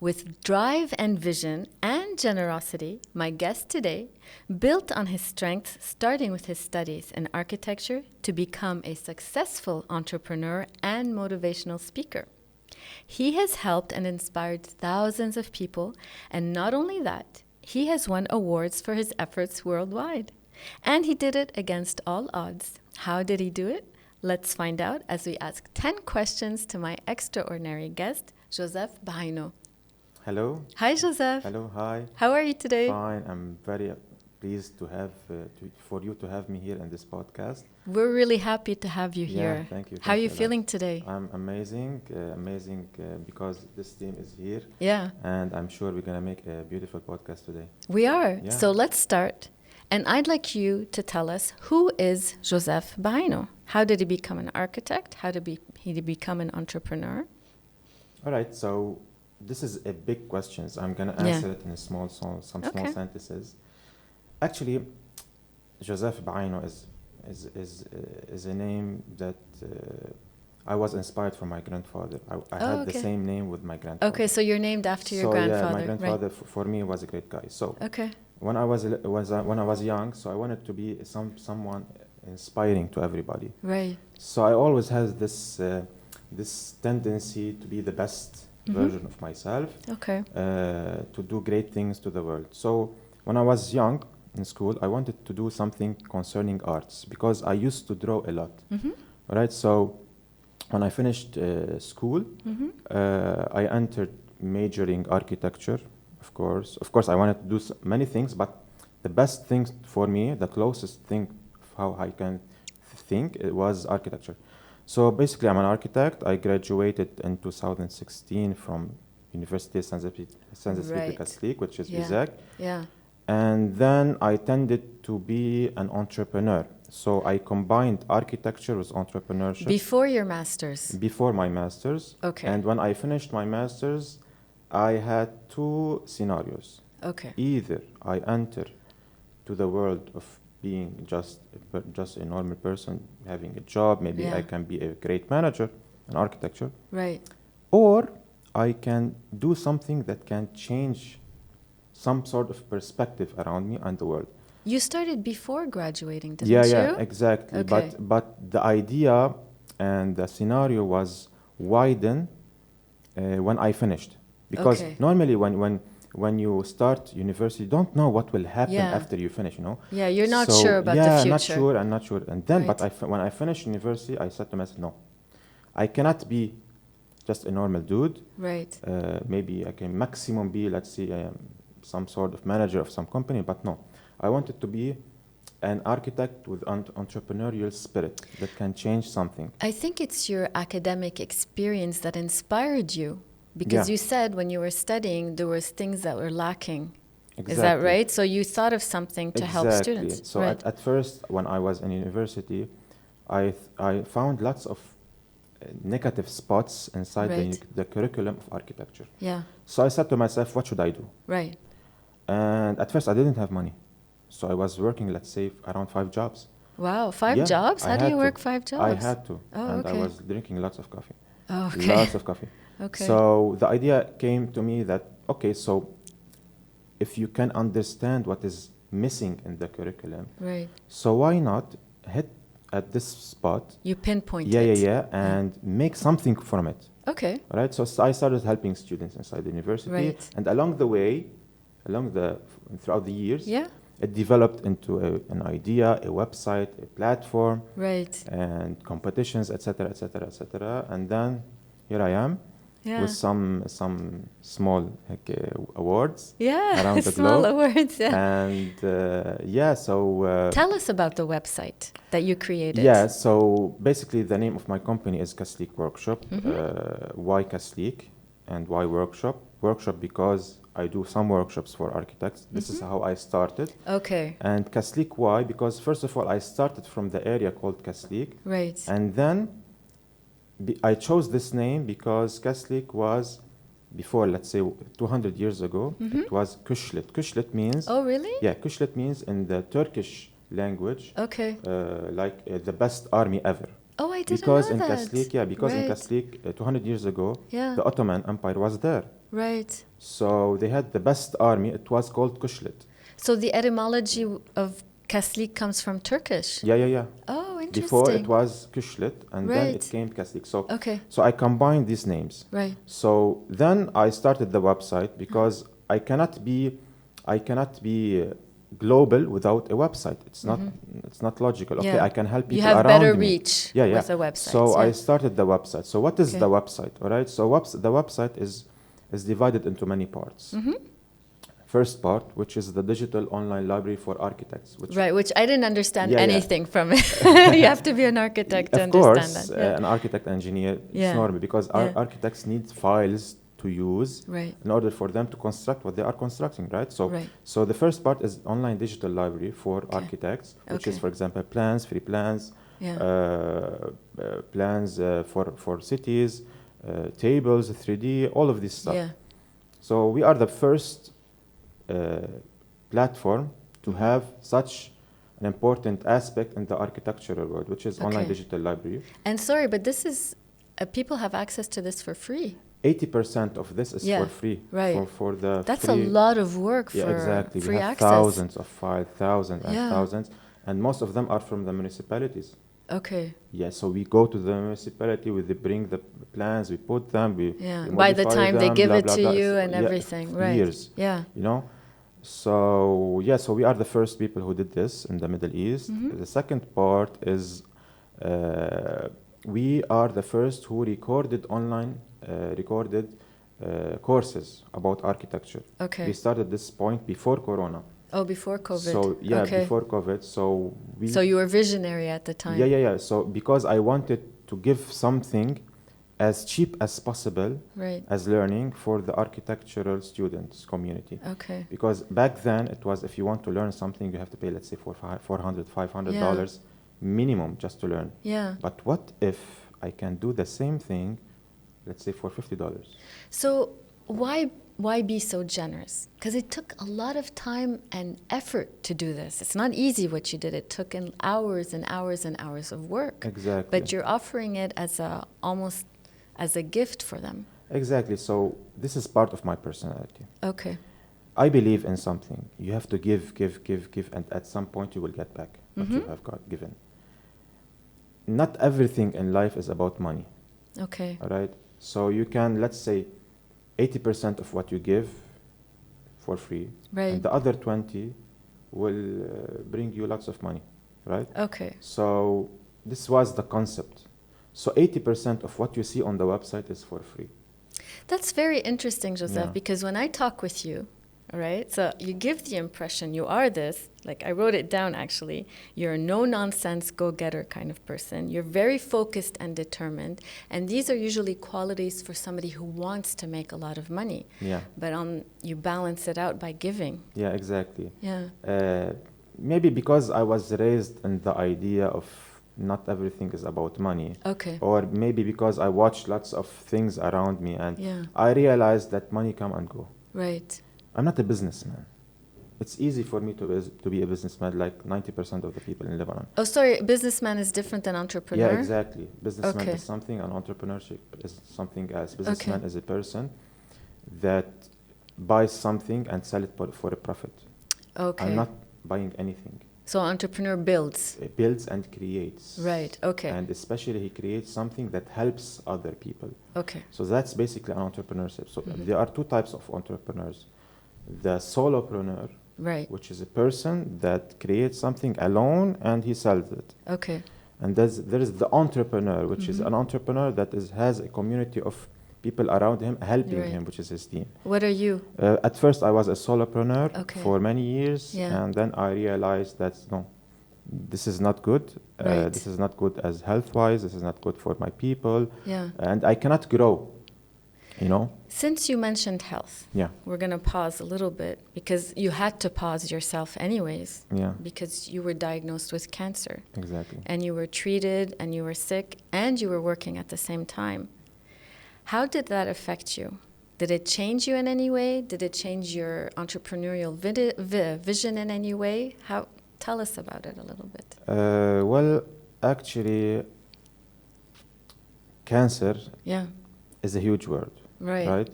With drive and vision and generosity, my guest today built on his strengths, starting with his studies in architecture, to become a successful entrepreneur and motivational speaker. He has helped and inspired thousands of people, and not only that, he has won awards for his efforts worldwide. And he did it against all odds. How did he do it? Let's find out as we ask 10 questions to my extraordinary guest, Joseph Beaino. Hello. Hi, Joseph. Hello. Hi. How are you today? Fine. I'm very pleased to have for you to have me here in this podcast. We're really happy to have you Yeah, here. thank you. How are Thank you you a lot. feeling today? I'm amazing, because this team is here, Yeah, and I'm sure we're gonna make a beautiful podcast today. we are. Yeah. So let's start. And I'd like you to tell us, who is Joseph Beaino? How did he become an architect? How did he become an entrepreneur? All right. So this is a big question. So I'm gonna Yeah. answer it in some small Okay. sentences. Actually, Joseph Beaino is a name that I was inspired from my grandfather. I had the okay. same name with my grandfather. Okay, so you're named after your So grandfather. yeah, my grandfather Right. for me was a great guy. So Okay. when I was young, so I wanted to be someone inspiring to everybody. Right. So I always had this tendency to be the best version of myself, Okay. to do great things to the world. So when I was young in school, I wanted to do something concerning arts because I used to draw a lot. All right. So when I finished school, I entered majoring architecture. Of course, I wanted to do many things, but the best thing for me, the closest thing of how I can think, it was architecture. So basically, I'm an architect. I graduated in 2016 from Université Saint-Esprit de Right. Castille, which is Yeah. USAC. Yeah. And then I tended to be an entrepreneur. So I combined architecture with entrepreneurship Before your master's. before my master's. Okay. And when I finished my master's, I had two scenarios. Okay. Either I enter to the world of being just a normal person, having a job, maybe Yeah. I can be a great manager in architecture, Right. or I can do something that can change some sort of perspective around me and the world. You started before graduating, didn't Yeah, you? yeah, exactly. Okay. But the idea and the scenario was widened when I finished, because Okay. normally when you start university, you don't know what will happen Yeah. after you finish. Yeah, you're not So, sure about the yeah, future. not sure. And then, Right. but when I finished university, I said to myself, no, I cannot be just a normal dude. Right. Maybe I can maximum be, let's say, some sort of manager of some company, but no. I wanted to be an architect with entrepreneurial spirit that can change something. I think it's your academic experience that inspired you, because Yeah. you said when you were studying there was things that were lacking. Exactly. Is that right? So you thought of something to help students. So right. at first, when I was in university, I found lots of negative spots inside Right. the curriculum of architecture. Yeah. So I said to myself, what should I do? Right. And at first, I didn't have money. So I was working, let's say, around 5 jobs. Wow. 5 Yeah, jobs? I How do had you to. work 5 jobs? I had to. Oh, and okay. I was drinking lots of coffee. Oh, okay. Lots of coffee. Okay. So the idea came to me that, okay, so if you can understand what is missing in the curriculum, Right. so why not hit at this spot? You pinpoint Yeah, it. and make something from it. Okay. All right. So I started helping students inside the university, Right. and along the way, throughout the years, Yeah. it developed into an idea, a website, a platform, Right. and competitions, etc., etc., etc. And then here I am Yeah. with some small awards Yeah. around the Small globe. awards. Yeah. And Tell us about the website that you created. yeah, so basically the name of my company is Cle Workshop. Why Cle and why Workshop? Workshop because I do some workshops for architects. This is how I started. Okay. And Cle, why? Because first of all, I started from the area called Cle. Right. And then I chose this name because Cle was, before, let's say, 200 years ago, it was Kuşlet. Kuşlet means... Oh, really? Yeah, Kuşlet means in the Turkish language, Okay. the best army ever. Oh, I didn't Because know in that. Cle, because in Right. Cle, 200 years ago, Yeah. the Ottoman Empire was there. Right. So they had the best army. It was called Kushlet. So the etymology of Kaslik comes from Turkish. Yeah. Oh, Before it interesting. was Kushlet, and then it Right. came Kaslik. So, Okay. so I combined these names. Right. So then I started the website because I cannot be global without a website. It's not logical. Okay, Yeah. I can help You people have around better me. reach Yeah. with a website. So yeah. I started the website. So what is Okay. the website? All right. So the website is divided into many parts. First part, which is the digital online library for architects. Which I didn't understand Yeah. anything from it. You have to be an architect to Of understand course, that. Yeah. an architect engineer, it's Yeah. normal because Yeah. architects need files to use Right. in order for them to construct what they are constructing, right? Right. So the first part is online digital library for Okay. architects, which is, Okay. for example, plans, free plans, Yeah. plans for cities, tables, 3D, all of this stuff. Yeah. So we are the first platform to have such an important aspect in the architectural world, which is online Okay. digital library. And sorry, but this is people have access to this for free. 80% of this is Yeah, for free. right. For the That's free, a lot of work yeah, for exactly. free We have access. thousands of files, thousands and Yeah. thousands, and most of them are from the municipalities. Okay. Yeah, so we go to the municipality, we bring the plans, we put them, we By the modify time they them, give blah, it blah, to blah. you So, and yeah, everything, right? years. Yeah. You know, so yeah, so we are the first people who did this in the Middle East. The second part is we are the first who recorded courses about architecture. Okay. We started this point before Corona. Oh, before COVID. So yeah, okay. before COVID. So So you were visionary at the time. Yeah. So because I wanted to give something as cheap as possible Right. as learning for the architectural students community. Okay. Because back then it was, if you want to learn something, you have to pay, let's say, $400, $500 minimum just to learn. Yeah. But what if I can do the same thing, let's say, for $50? So why be so generous? Because it took a lot of time and effort to do this. It's not easy what you did. It took hours and hours and hours of work. Exactly. But you're offering it as almost as a gift for them. Exactly. So this is part of my personality. Okay. I believe in something. You have to give, and at some point you will get back what you have given. Not everything in life is about money. Okay. All right? So you can, let's say, 80% of what you give for free, Right. and the other 20 will bring you lots of money, right? Okay. So this was the concept. So 80% of what you see on the website is for free. That's very interesting, Joseph, Yeah. because when I talk with you, all right, so you give the impression you are this, like I wrote it down actually, you're a no-nonsense go-getter kind of person. You're very focused and determined, and these are usually qualities for somebody who wants to make a lot of money. Yeah. But you balance it out by giving. Yeah, exactly. Yeah. Maybe because I was raised in the idea of not everything is about money. Okay. Or maybe because I watched lots of things around me and Yeah. I realized that money come and go. Right. I'm not a businessman. It's easy for me to be a businessman like 90% of the people in Lebanon. Oh, sorry, businessman is different than entrepreneur? Yeah, exactly. Businessman Okay. is something and entrepreneurship is something else. Businessman Okay. is a person that buys something and sell it for a profit. Okay. I'm not buying anything. So entrepreneur builds. It builds and creates. Right, okay. And especially he creates something that helps other people. Okay. So that's basically an entrepreneurship. So there are two types of entrepreneurs. The solopreneur, Right. which is a person that creates something alone and he sells it. Okay. And there is the entrepreneur, which is an entrepreneur that has a community of people around him helping Right. him, which is his team. What are you? At first, I was a solopreneur Okay. for many years, Yeah. and then I realized that no, this is not good. Right. This is not good as health-wise. This is not good for my people, Yeah. and I cannot grow. You know? Since you mentioned health, Yeah. we're going to pause a little bit because you had to pause yourself anyways. Yeah. Because you were diagnosed with cancer. Exactly. And you were treated and you were sick and you were working at the same time. How did that affect you? Did it change you in any way? Did it change your entrepreneurial vision in any way? Tell us about it a little bit. Well, actually, cancer Yeah. is a huge word. Right. Right?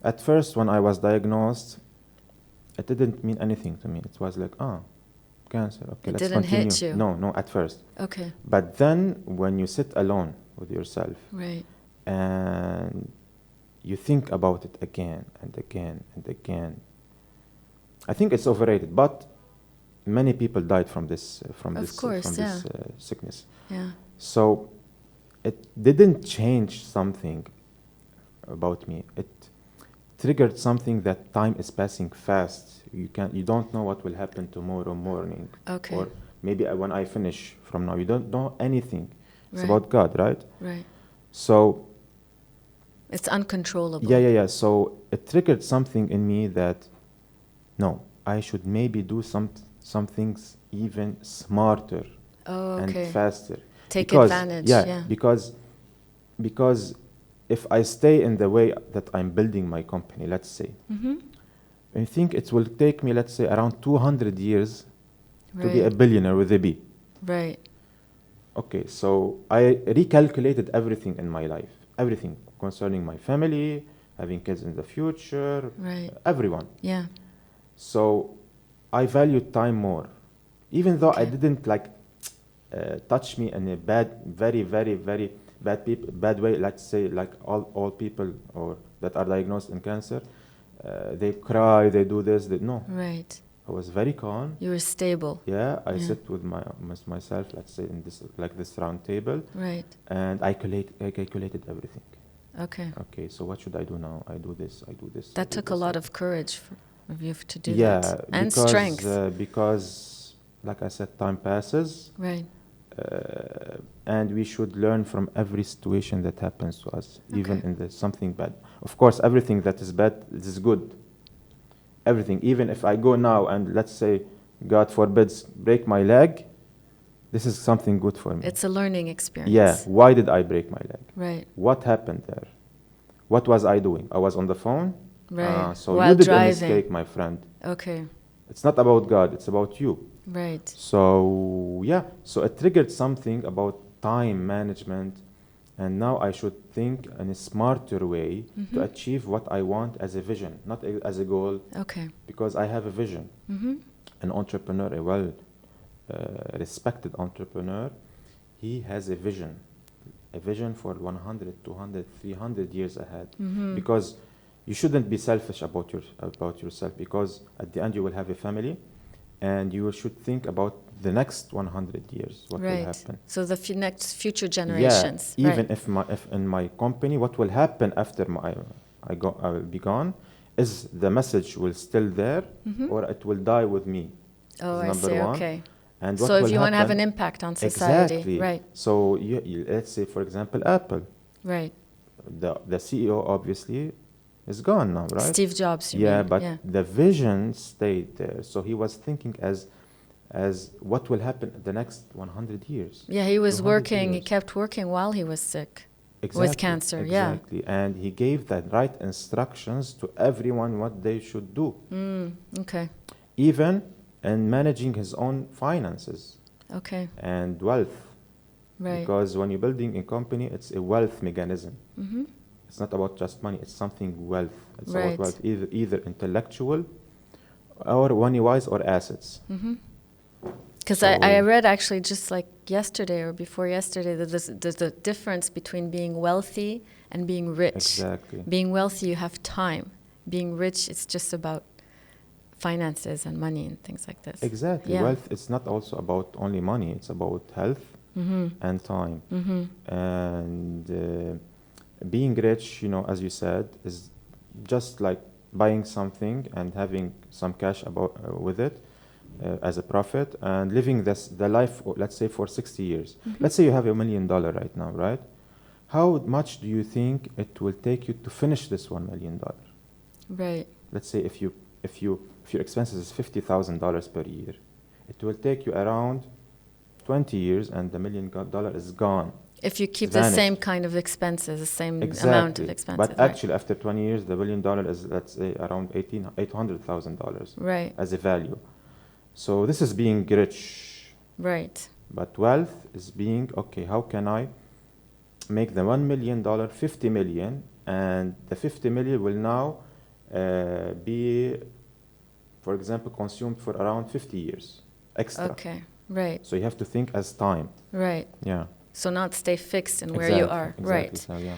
At first, when I was diagnosed, it didn't mean anything to me. It was like, cancer. Okay, It let's didn't continue. hit you. No, at first. Okay. But then, when you sit alone with yourself Right. and you think about it again and again and again, I think it's overrated. But many people died from this sickness. Yeah. So it didn't change something about me. It triggered something that time is passing fast. You don't know what will happen tomorrow morning. Okay. Or maybe when I finish from now, you don't know anything. It's Right. about God, right? Right. So It's uncontrollable. yeah. So it triggered something in me that no, I should maybe do some things even smarter and faster. Take advantage. Yeah. Because if I stay in the way that I'm building my company, let's say, I think it will take me, let's say, around 200 years to be a billionaire with a B. Right. Okay, so I recalculated everything in my life, everything concerning my family, having kids in the future, everyone. Yeah. So I valued time more, even though I Okay. didn't touch me in a very, very, very bad way. Let's say like all people or that are diagnosed in cancer, they cry, they do this, no. Right. I was very calm. You were stable. Yeah, I sit with myself, let's say in this round table. Right. And I calculated everything. Okay. Okay, so what should I do now? I do this. That took a lot of courage of you to do that. that. And strength. Because, like I said, time passes. Right. And we should learn from every situation that happens to us, even in something bad. Of course, everything that is bad is good. Everything. Even if I go now and, let's say, God forbids, break my leg, this is something good for me. It's a learning experience. Yeah. Why did I break my leg? Right. What happened there? What was I doing? I was on the phone. Right. So While you did driving. a mistake, my friend. Okay. It's not about God. It's about you. Right. So yeah. So it triggered something about time management, and now I should think in a smarter way to achieve what I want as a vision, not as a goal. Okay. Because I have a vision. An entrepreneur, a well-respected entrepreneur, he has a vision for 100, 200, 300 years ahead. Because you shouldn't be selfish about yourself, because at the end you will have a family, and you should think about the next 100 years, what will happen. So the next future generations. Yeah, even if in my company, what will happen after I will be gone, is the message will still there, or it will die with me. Oh, I see. One. Okay. And so if you want to have an impact on society, exactly. Right. So let's say, for example, Apple. Right. The CEO obviously is gone now, right? Steve Jobs. But the vision stayed there. So he was thinking as what will happen the next 100 years. Yeah, he was working. Years. He kept working while he was sick. With cancer. Exactly. And he gave the right instructions to everyone what they should do. Okay. Even in managing his own finances. Okay. And wealth. Right. Because when you're building a company, it's a wealth mechanism. It's not about just money. It's something wealth. It's about wealth, either intellectual or money-wise or assets. Because I read actually just like yesterday or before yesterday that there's a difference between being wealthy and being rich. Exactly. Being wealthy, you have time. Being rich, it's just about finances and money and things like this. Exactly. Yeah. Wealth, it's not also about only money. It's about health and time. And being rich, as you said, is just like buying something and having some cash with it as a profit, and living the life, let's say, for 60 years. Let's say you have $1 million right now, right? How much do you think it will take you to finish this $1 million? Right. Let's say if your expenses is $50,000 per year, it will take you around 20 years, and the $1 million is gone. If you keep the same kind of expenses, the same amount of expenses. But actually, after 20 years, the $1 million is, let's say, around $800,000 right. as a value. So this is being rich. Right. But wealth is being, okay, how can I make the $1 million $50 million, and the $50 million will now be, for example, consumed for around 50 years extra. Okay, right, So you have to think as time. right. Yeah. So not stay fixed in where you are. Exactly. Right. So yeah.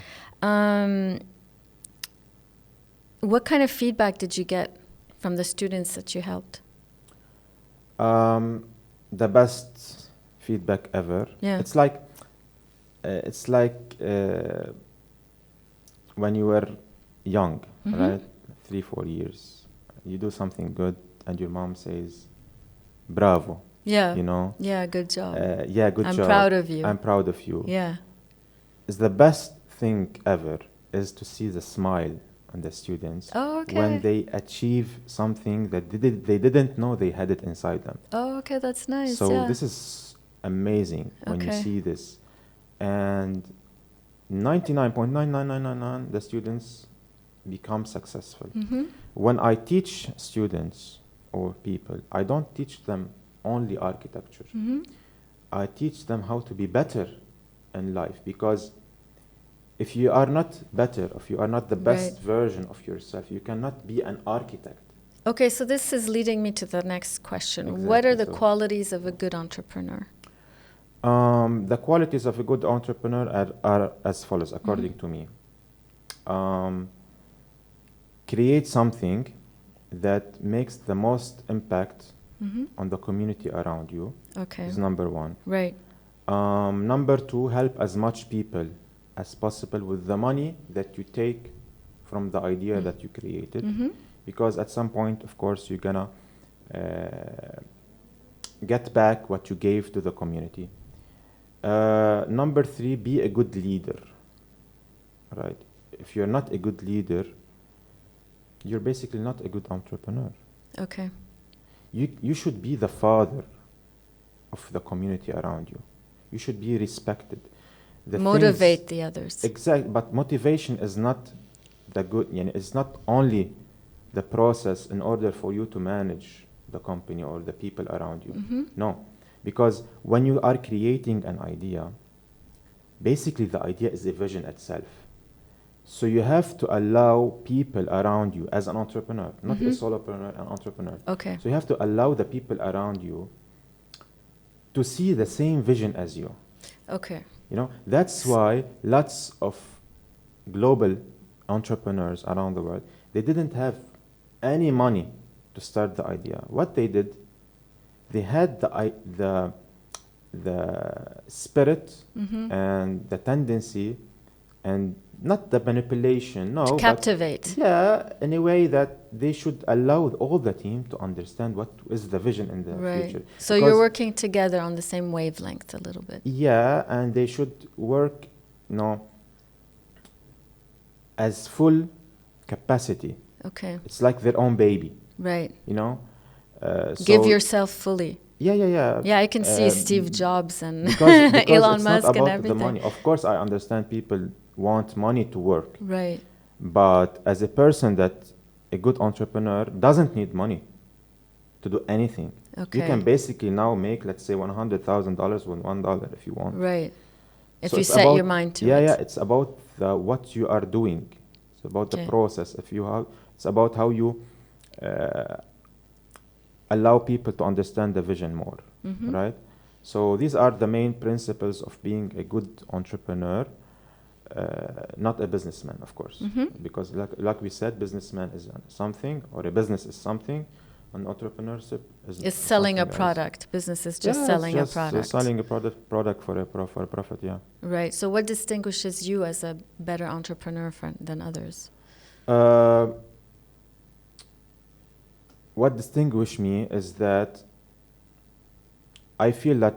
What kind of feedback did you get from the students that you helped? The best feedback ever. Yeah. It's like when you were young, right? 3-4 years, you do something good, and your mom says, "Bravo." Yeah. You know. Yeah, good job. Yeah, good I'm job. proud of you. I'm proud of you. Yeah. It's the best thing ever is to see the smile on the students Oh, okay. when they achieve something that they didn't know they had it inside them. Oh, okay, that's nice. So yeah. this is amazing when you Okay. see this. And 99.99999 the students become successful. When I teach students or people, I don't teach them only architecture. I teach them how to be better in life, because if you are not better, if you are not the best version of yourself, you cannot be an architect. Okay, so this is leading me to the next question. Exactly, What are the so- qualities of a good entrepreneur? The qualities of a good entrepreneur are as follows, according to me. Create something that makes the most impact on the community around you. Okay. Is number one. Right. Number two, help as much people as possible with the money that you take from the idea that you created. Because at some point, of course, you're gonna get back what you gave to the community. Number three, be a good leader. Right? If you're not a good leader, you're basically not a good entrepreneur. Okay. You should be the father of the community around you. You should be respected. Motivate the others. Exactly, but motivation is not the good. It's not only the process in order for you to manage the company or the people around you. No, because when you are creating an idea, basically the idea is a vision itself. So you have to allow people around you as an entrepreneur, not a solopreneur, an entrepreneur. Okay. So you have to allow the people around you to see the same vision as you. Okay. You know, that's why lots of global entrepreneurs around the world, they didn't have any money to start the idea. What they did, they had the spirit and the tendency, and not the manipulation, no. To captivate. Yeah, in a way that they should allow all the team to understand what is the vision in the future. So you're working together on the same wavelength a little bit. Yeah, and they should work, as full capacity. Okay. It's like their own baby, Right. So Give yourself fully. Yeah. Yeah, I can see Steve Jobs and because Elon it's Musk not and about everything. the money. Of course, I understand people want money to work. Right. But as a person a good entrepreneur doesn't need money to do anything. Okay. You can basically now make, let's say, $100,000 with $1 if you want. Right. If So you it's set about- your mind to it. Yeah, it's about what you are doing. It's about the process. It's about how you allow people to understand the vision more, right? So these are the main principles of being a good entrepreneur, not a businessman, of course, because like we said, businessman is something, or a business is something, and entrepreneurship is It's selling a something else. product. Business is just selling it's a product. selling a product for a profit, yeah. Right. So what distinguishes you as a better entrepreneur than others? What distinguishes me is that I feel that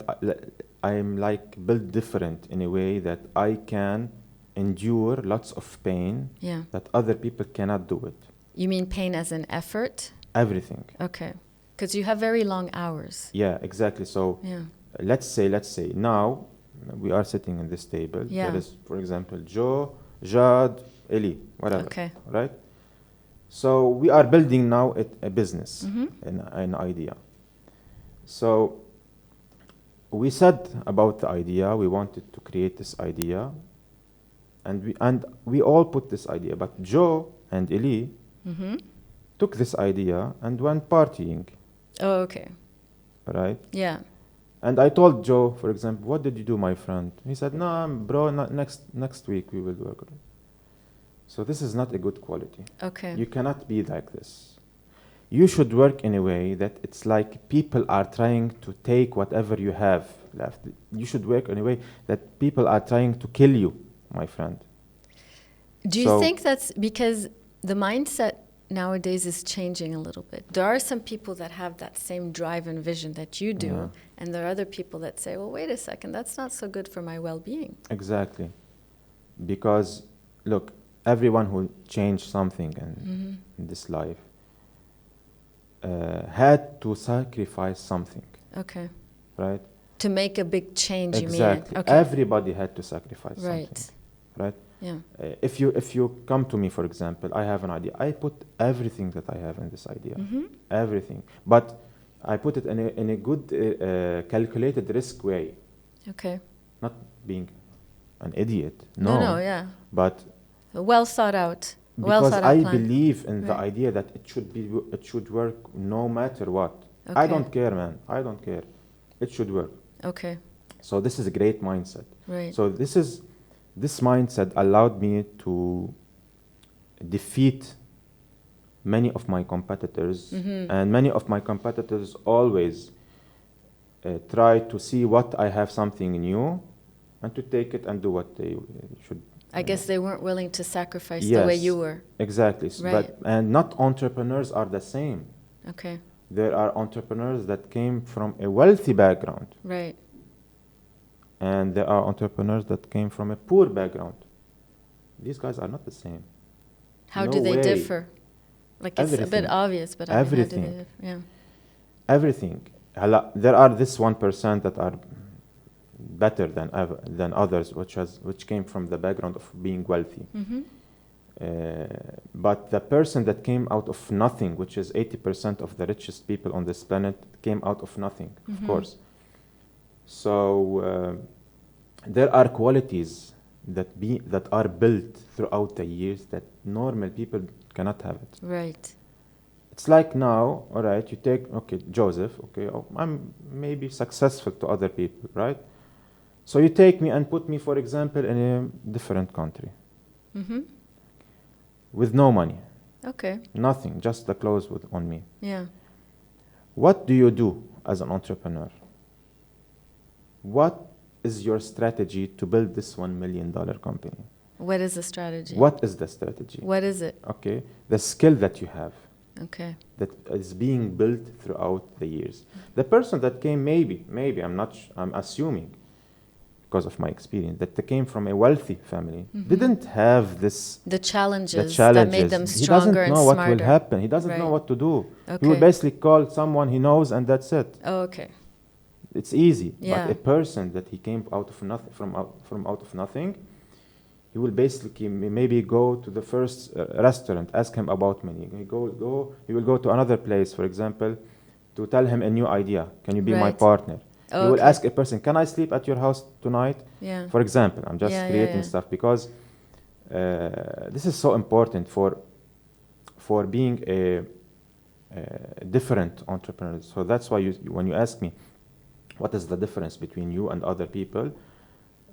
I'm like built different in a way that I can endure lots of pain that other people cannot do it. You mean pain as an effort? Everything. Okay. Because you have very long hours. Yeah, exactly. So let's say now we are sitting in this table. Yeah. There is, for example, Joe, Jad, Eli, whatever. Okay. Right? So we are building now a business, an idea. So we said about the idea, we wanted to create this idea, and we all put this idea. But Joe and Eli, took this idea and went partying, Oh, okay. right? Yeah. And I told Joe, for example, what did you do, my friend? He said, no, bro, next week we will work on it. So this is not a good quality. Okay. You cannot be like this. You should work in a way that it's like people are trying to take whatever you have left. You should work in a way that people are trying to kill you, my friend. Do you think that's because the mindset nowadays is changing a little bit? There are some people that have that same drive and vision that you do, Yeah. and there are other people that say, well, wait a second, that's not so good for my well-being. Exactly. Because, look, everyone who changed something in this life had to sacrifice something, Okay. right? To make a big change, Exactly. you mean? Okay. Everybody had to sacrifice Right. something, right? Yeah. If you come to me, for example, I have an idea. I put everything that I have in this idea, everything. But I put it in a good, calculated risk way, Okay. not being an idiot. No, yeah. But Well thought out. because I plan. believe in the Right. idea that it should work no matter what. Okay. I don't care, man. I don't care. It should work. Okay. So this is a great mindset. Right. So this mindset allowed me to defeat many of my competitors, and many of my competitors always try to see what I have something new, and to take it and do what they should. I guess they weren't willing to sacrifice Yes, the way you were. exactly. Right. And not entrepreneurs are the same. Okay. There are entrepreneurs that came from a wealthy background, Right. and there are entrepreneurs that came from a poor background. These guys are not the same. How No do they way. differ? Like it's a bit Everything. obvious, but I mean, how do they Everything. differ? Yeah. Everything. There are this 1% that are better than others, which came from the background of being wealthy. But the person that came out of nothing, which is 80% of the richest people on this planet, came out of nothing, of course. So there are qualities that are built throughout the years that normal people cannot have it. Right. It's like now, all right, you take, okay, Joseph, okay, I'm maybe successful to other people, right? So you take me and put me, for example, in a different country with no money, Okay. nothing, just the clothes on me. Yeah. What do you do as an entrepreneur? What is your strategy to build this $1 million company? What is the strategy? What is the strategy? What is it? Okay, the skill that you have Okay. that is being built throughout the years. The person that came, maybe, I'm assuming, because of my experience, that they came from a wealthy family, didn't have this. The challenges, The challenges. that made them He stronger doesn't and know what smarter. will happen. He doesn't know Right. what to do. Okay. He will basically call someone he knows, and that's it. Oh, okay. It's easy. Yeah. But a person that he came out of nothing, from out of nothing, he will basically maybe go to the first restaurant, ask him about money. He will go to another place, for example, to tell him a new idea. Can you be my Right. partner? Oh, He will okay. ask a person, can I sleep at your house tonight? Yeah. For example, I'm just Yeah, creating yeah. stuff because this is so important for being a different entrepreneur. So that's why when you ask me, what is the difference between you and other people?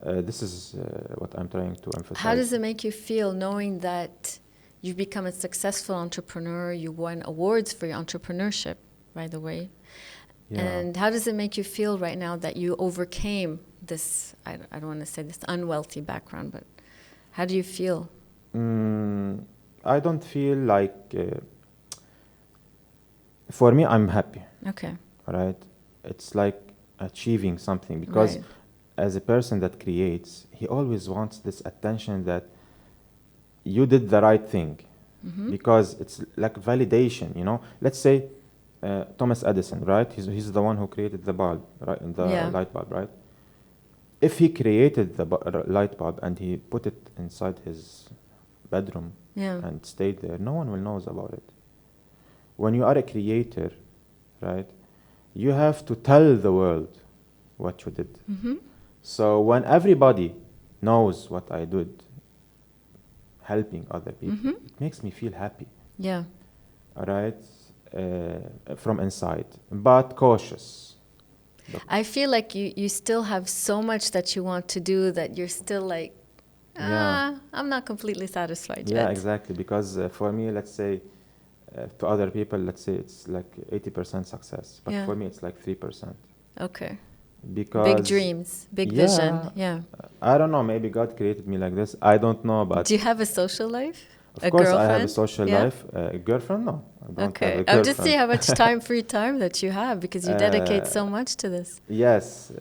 This is what I'm trying to emphasize. How does it make you feel knowing that you've become a successful entrepreneur? You won awards for your entrepreneurship, by the way. Yeah. And how does it make you feel right now that you overcame this, I don't want to say this unwealthy background, but how do you feel? I don't feel like, for me, I'm happy, Okay. right? It's like achieving something because Right. as a person that creates, he always wants this attention that you did the right thing because it's like validation, you know? Let's say Thomas Edison, right? He's the one who created the bulb, right? The Yeah. light bulb, right? If he created the light bulb and he put it inside his bedroom Yeah. and stayed there, no one will know about it. When you are a creator, right, you have to tell the world what you did. So when everybody knows what I did, helping other people, it makes me feel happy. Yeah. all right, from inside, but cautious. I feel like you still have so much that you want to do that you're still like, Yeah, I'm not completely satisfied yeah, yet. exactly. Because for me, let's say, to other people, let's say it's like 80% success, but Yeah. for me, it's like 3%. Okay. Big Because, dreams, big vision. yeah, Yeah. I don't know, maybe God created me like this. I don't know, but Do you have a social life? of A course I have a girlfriend? social Yeah. life. A girlfriend? No, I don't have Okay. a I'm just girlfriend. seeing how much free time that you have because you dedicate so much to this. Yes,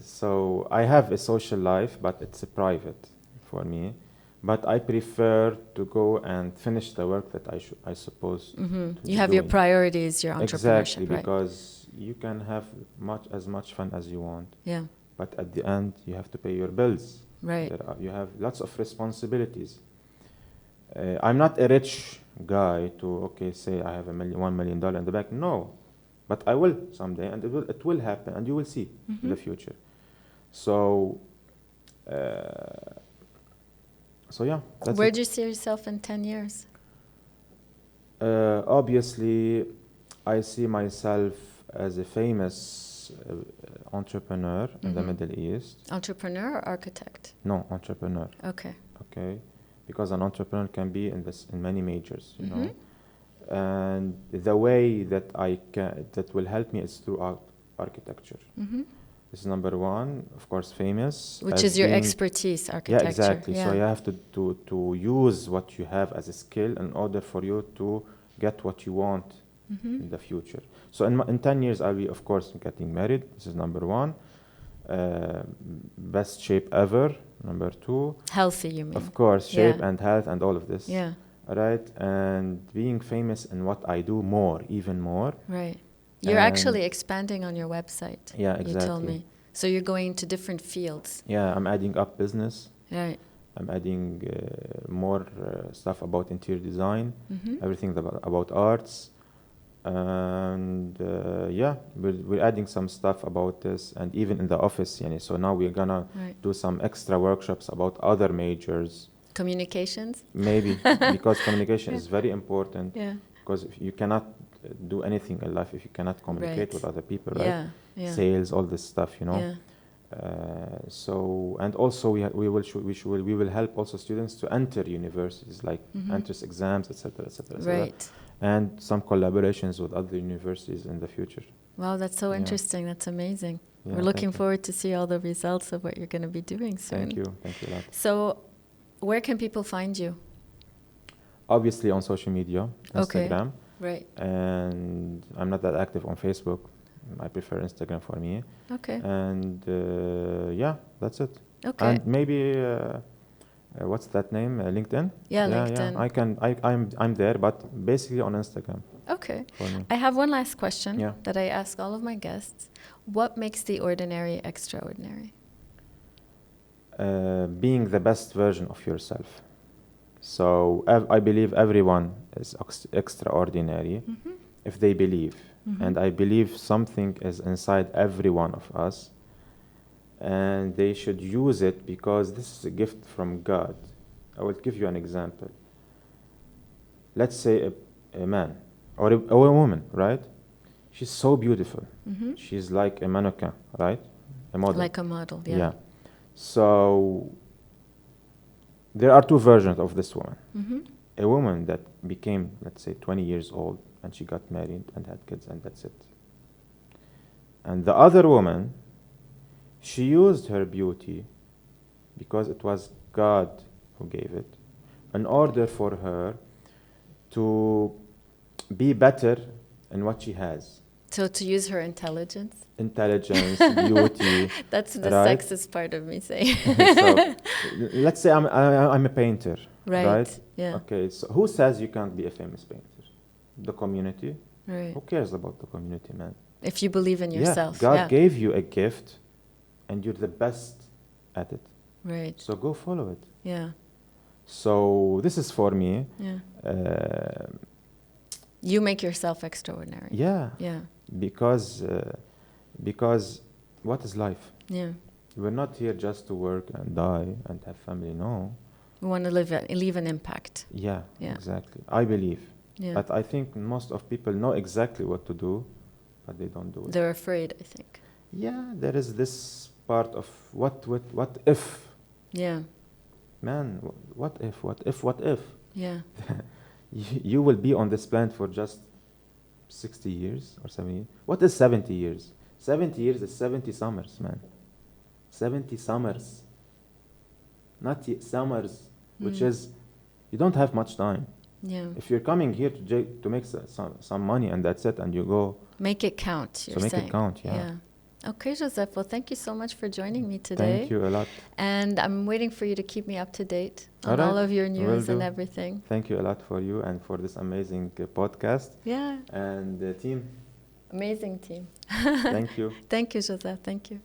so I have a social life, but it's private for me. But I prefer to go and finish the work that I suppose to You be have your doing. priorities, your Exactly, entrepreneurship, right? because you can have as much fun as you want, Yeah. but at the end you have to pay your bills. Right. You have lots of responsibilities. I'm not a rich guy to say I have $1 million in the bank. No, but I will someday, and it will happen, and you will see in the future. So, uh, so yeah, that's Where it. do you see yourself in 10 years? Obviously, I see myself as a famous entrepreneur in the Middle East. Entrepreneur or architect? No, entrepreneur. Okay. Okay, because an entrepreneur can be in many majors, you know. And the way that that will help me is through architecture. This is number one, of course, famous Which as is your being. expertise, Yeah, architecture. exactly. So you have to use what you have as a skill in order for you to get what you want in the future. So in 10 years, I'll be, of course, getting married. This is number one. Best shape ever. Number two. Healthy, you mean? Of course, shape Yeah. and health and all of this. Yeah. Right? And being famous in what I do more, even more. Right. You're And actually expanding on your website. yeah, You told exactly. me. So you're going into different fields. Yeah, I'm adding up business. Right. I'm adding more stuff about interior design, everything about arts. And yeah, we're adding some stuff about this, and even in the office. So now we're gonna do some extra workshops about other majors. Communications? Maybe, because communication is very important. Yeah. Because if you cannot do anything in life if you cannot communicate Right. with other people, right? Yeah. Yeah. Sales, all this stuff, Yeah. So, and also we will help also students to enter universities, like entrance exams, etc., etc., etc. Right. And some collaborations with other universities in the future. Wow, that's so Yeah. interesting. That's amazing. Yeah, We're looking thank you. forward to see all the results of what you're going to be doing soon. Thank you a lot. So, where can people find you? Obviously on social media, Instagram. Okay. Right. And I'm not that active on Facebook. I prefer Instagram for me. Okay. And yeah, that's it. Okay. And maybe what's that name? LinkedIn. Yeah, LinkedIn. Yeah. I'm there, but basically on Instagram. Okay. For me. I have one last question Yeah. that I ask all of my guests. What makes the ordinary extraordinary? Being the best version of yourself. So I believe everyone is extraordinary if they believe. And I believe something is inside every one of us. And they should use it because this is a gift from God. I will give you an example. Let's say a man or a woman, right? She's so beautiful. She's like a mannequin, right? A model. Like a model, yeah. Yeah. So there are two versions of this woman. A woman that became, let's say, 20 years old and she got married and had kids and that's it. And the other woman, she used her beauty because it was God who gave it in order for her to be better in what she has. So to use her intelligence? Intelligence, beauty. That's the right? sexist part of me saying. So let's say I'm a painter, right? Yeah. Okay, so who says you can't be a famous painter? The community. Right. Who cares about the community, man? If you believe in yourself. Yeah, God gave you a gift and you're the best at it. Right. So go follow it. Yeah. So this is for me. Yeah. You make yourself extraordinary. Yeah. Yeah. Because what is life? Yeah. We're not here just to work and die and have family. No. We want to leave an impact. Yeah, Yeah. exactly. I believe. Yeah. But I think most of people know exactly what to do, but they don't do it. They're afraid, I think. Yeah, there is this part of what if? Yeah. Man, what if? Yeah. You will be on this planet for just 60 years or 70 years. What is 70 years? 70 years is 70 summers, man. 70 summers. Not summers, which is, you don't have much time. Yeah. If you're coming here to make some money and that's it, and you go, Make it count, you're so make saying. it count, yeah. Okay, Joseph. Well, thank you so much for joining me today. Thank you a lot. And I'm waiting for you to keep me up to date on All right, all of your will news and do. everything. Thank you a lot for you and for this amazing podcast. Yeah. And the team. Amazing team. Thank you. Thank you, Joseph. Thank you.